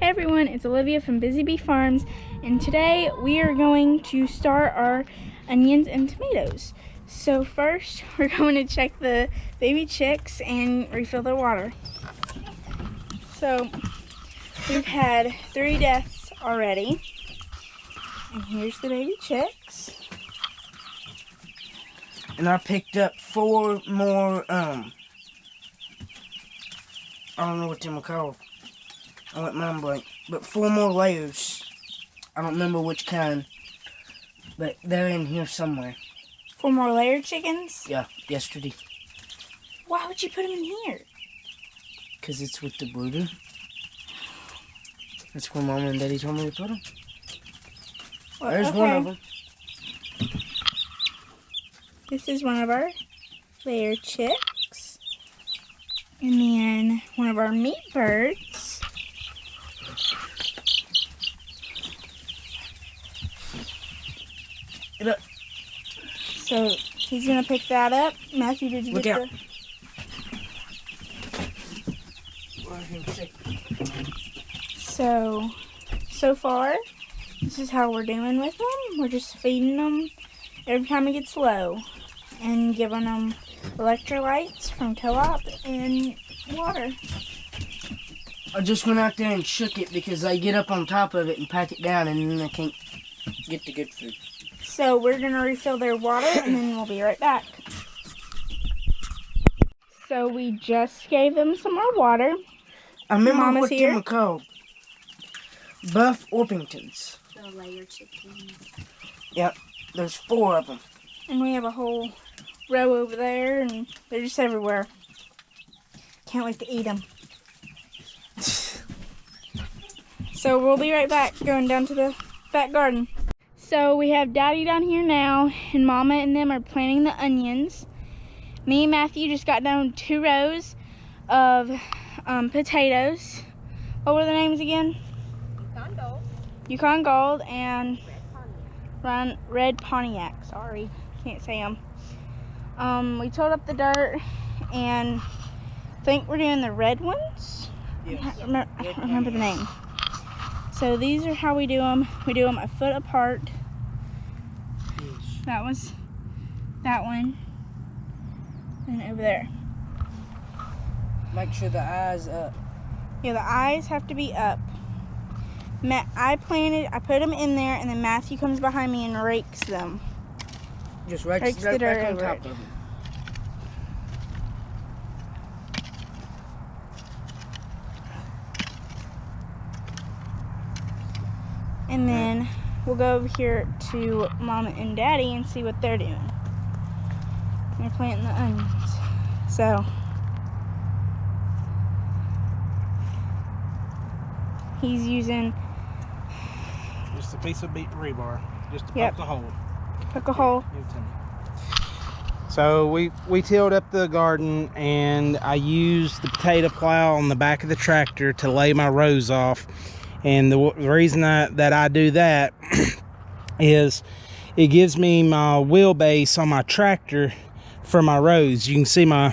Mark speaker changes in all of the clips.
Speaker 1: Hey everyone, it's Olivia from Busy Bee Farms, and today we are going to start our onions and tomatoes. So first, we're going to check the baby chicks and refill their water. So we've had 3 deaths already, and here's the baby chicks.
Speaker 2: And I picked up 4 more, I don't know what them are called. I went mind blank. But 4 more layers. I don't remember which kind. But they're in here somewhere.
Speaker 1: 4 more layered chickens?
Speaker 2: Yeah, yesterday.
Speaker 1: Why would you put them in here?
Speaker 2: Because it's with the brooder. That's where Mama and Daddy told me to put them.
Speaker 1: Well,
Speaker 2: there's one of them.
Speaker 1: This is one of our layered chicks. And then one of our meat birds.
Speaker 2: Look.
Speaker 1: So he's gonna pick that up. Matthew, did you
Speaker 2: Look
Speaker 1: get
Speaker 2: out. So
Speaker 1: far, this is how we're doing with them. We're just feeding them every time it gets low and giving them electrolytes from Co-op and water.
Speaker 2: I just went out there and shook it because I get up on top of it and pat it down and then I can't get the good food.
Speaker 1: So we're going to refill their water and then we'll be right back. So we just gave them some more water.
Speaker 2: I remember
Speaker 1: Mama's
Speaker 2: what
Speaker 1: here.
Speaker 2: them are called. Buff Orpingtons.
Speaker 3: The layer chickens.
Speaker 2: Yep, there's 4 of them.
Speaker 1: And we have a whole row over there and they're just everywhere. Can't wait to eat them. So we'll be right back, going down to the back garden. So we have Daddy down here now, and Mama and them are planting the onions. Me and Matthew just got down 2 rows of potatoes. What were the names again?
Speaker 3: Yukon Gold.
Speaker 1: Yukon Gold and
Speaker 3: Red Pontic.
Speaker 1: Red Pontiac. Sorry, can't say them. We tilled up the dirt, and I think we're doing the red ones.
Speaker 2: Yes.
Speaker 1: I don't remember the name. So these are how we do them. We do them a foot apart. That was that one. And over there.
Speaker 2: Make sure the eye's up.
Speaker 1: Yeah, the eyes have to be up. I put them in there, and then Matthew comes behind me and rakes them.
Speaker 2: Just
Speaker 1: Rakes the
Speaker 2: right
Speaker 1: dirt
Speaker 2: back on
Speaker 1: over
Speaker 2: top
Speaker 1: it.
Speaker 2: of them.
Speaker 1: And then we'll go over here to Mama and Daddy and see what they're doing. They're planting the onions. So he's using
Speaker 4: Just a piece of rebar, just to
Speaker 1: Yep.
Speaker 4: poke the hole.
Speaker 1: poke a hole.
Speaker 4: Give it to me. So we tilled up the garden, and I used the potato plow on the back of the tractor to lay my rows off. And the reason that I do that is it gives me my wheelbase on my tractor for my rows. You can see my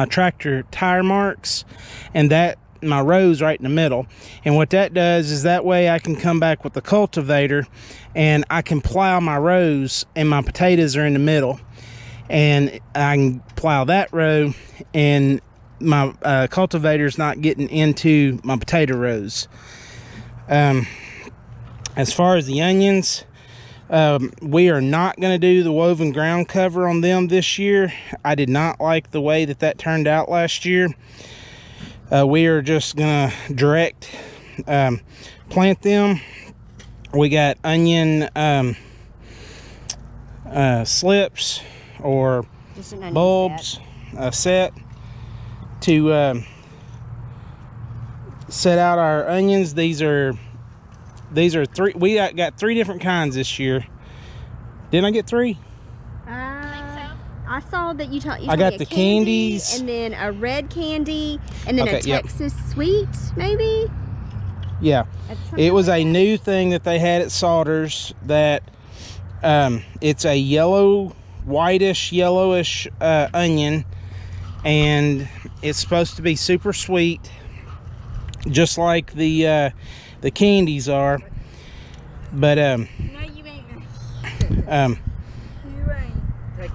Speaker 4: tractor tire marks, and that my rows right in the middle. And what that does is that way I can come back with the cultivator and I can plow my rows, and my potatoes are in the middle, and I can plow that row and my cultivator's not getting into my potato rows. As far as the onions, we are not going to do the woven ground cover on them this year. I did not like the way that turned out last year. We are just going to direct plant them. We got onion slips or bulbs set to set out our onions. These are 3. We got 3 different kinds this year. Didn't I get 3?
Speaker 3: I saw that you told
Speaker 4: I got
Speaker 3: me
Speaker 4: the
Speaker 3: a candy,
Speaker 4: candies.
Speaker 3: and then a red candy, and then
Speaker 4: Okay,
Speaker 3: a
Speaker 4: yep.
Speaker 3: Texas sweet, maybe?
Speaker 4: Yeah. It was a new thing that they had at Salters that it's a yellow, whitish, yellowish onion, and it's supposed to be super sweet. just like the candies are. But
Speaker 1: No, you ain't. You ain't.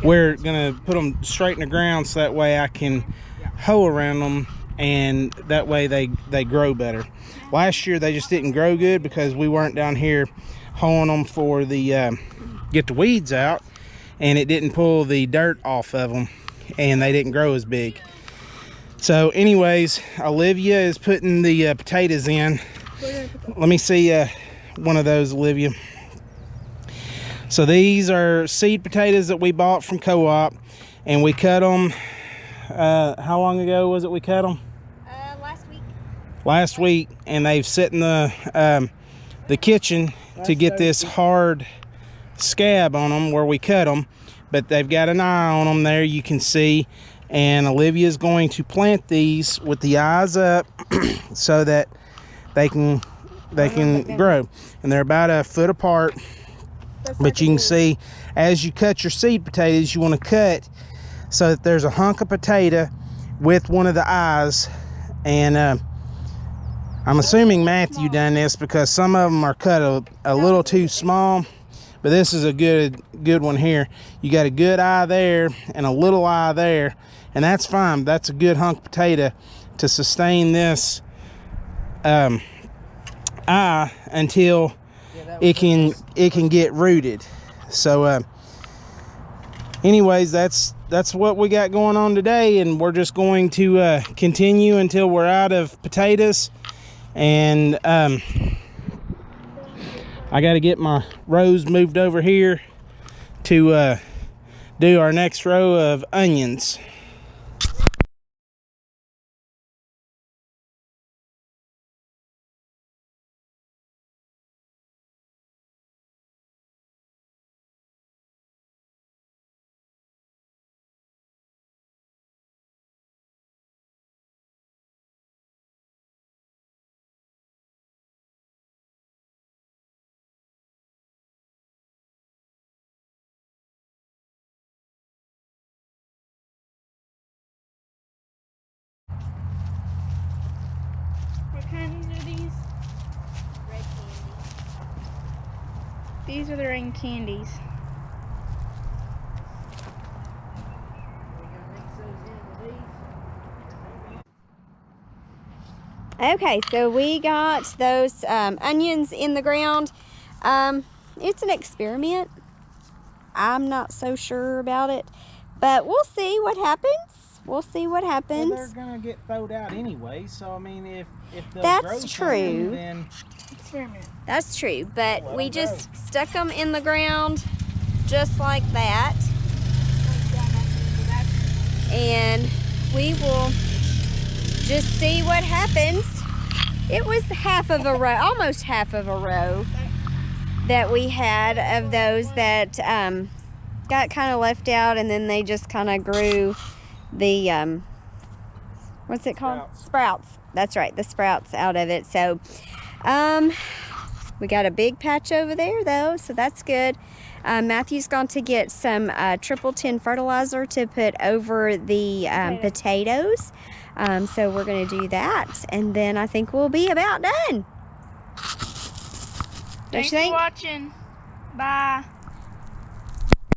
Speaker 4: we're gonna put them straight in the ground so that way I can hoe around them, and that way they grow better. Last year they just didn't grow good because we weren't down here hoeing them for the get the weeds out, and it didn't pull the dirt off of them, and they didn't grow as big. So anyways, Olivia is putting the potatoes in. Let me see one of those, Olivia. So these are seed potatoes that we bought from Co-op, and we cut them, how long ago was it we cut them? Last week, and they've sit in the kitchen to get this hard scab on them where we cut them, but they've got an eye on them there, you can see. And Olivia's going to plant these with the eyes up so that they can grow, and they're about a foot apart. But you can see as you cut your seed potatoes, you want to cut so that there's a hunk of potato with one of the eyes. And I'm assuming Matthew done this because some of them are cut a little too small, but this is a good one here. You got a good eye there and a little eye there, and that's fine. That's a good hunk of potato to sustain this eye until it can get rooted. So anyways, that's what we got going on today, and we're just going to continue until we're out of potatoes. And I got to get my rows moved over here to do our next row of onions.
Speaker 1: What kinds are these?
Speaker 3: Red candy.
Speaker 1: These are the red candies.
Speaker 3: Okay, so we got those onions in the ground. It's an experiment. I'm not so sure about it, but we'll see what happens. We'll see what happens.
Speaker 4: Well, they're gonna get thrown out anyway, so I mean, if they'll
Speaker 3: That's
Speaker 4: grow
Speaker 3: true.
Speaker 4: something, then
Speaker 1: Experiment.
Speaker 3: That's true, but
Speaker 4: Let
Speaker 3: we
Speaker 4: 'em
Speaker 3: just stuck them in the ground just like that. And we will just see what happens. It was half of a row, almost half of a row that we had of those that got kind of left out, and then they just kind of grew the, what's it called? Sprouts. That's right, the sprouts out of it. So we got a big patch over there though, so that's good. Matthew's going to get some triple 10 fertilizer to put over the potatoes. So we're going to do that, and then I think we'll be about done. Don't you
Speaker 1: Thanks
Speaker 3: think?
Speaker 1: for watching. Bye.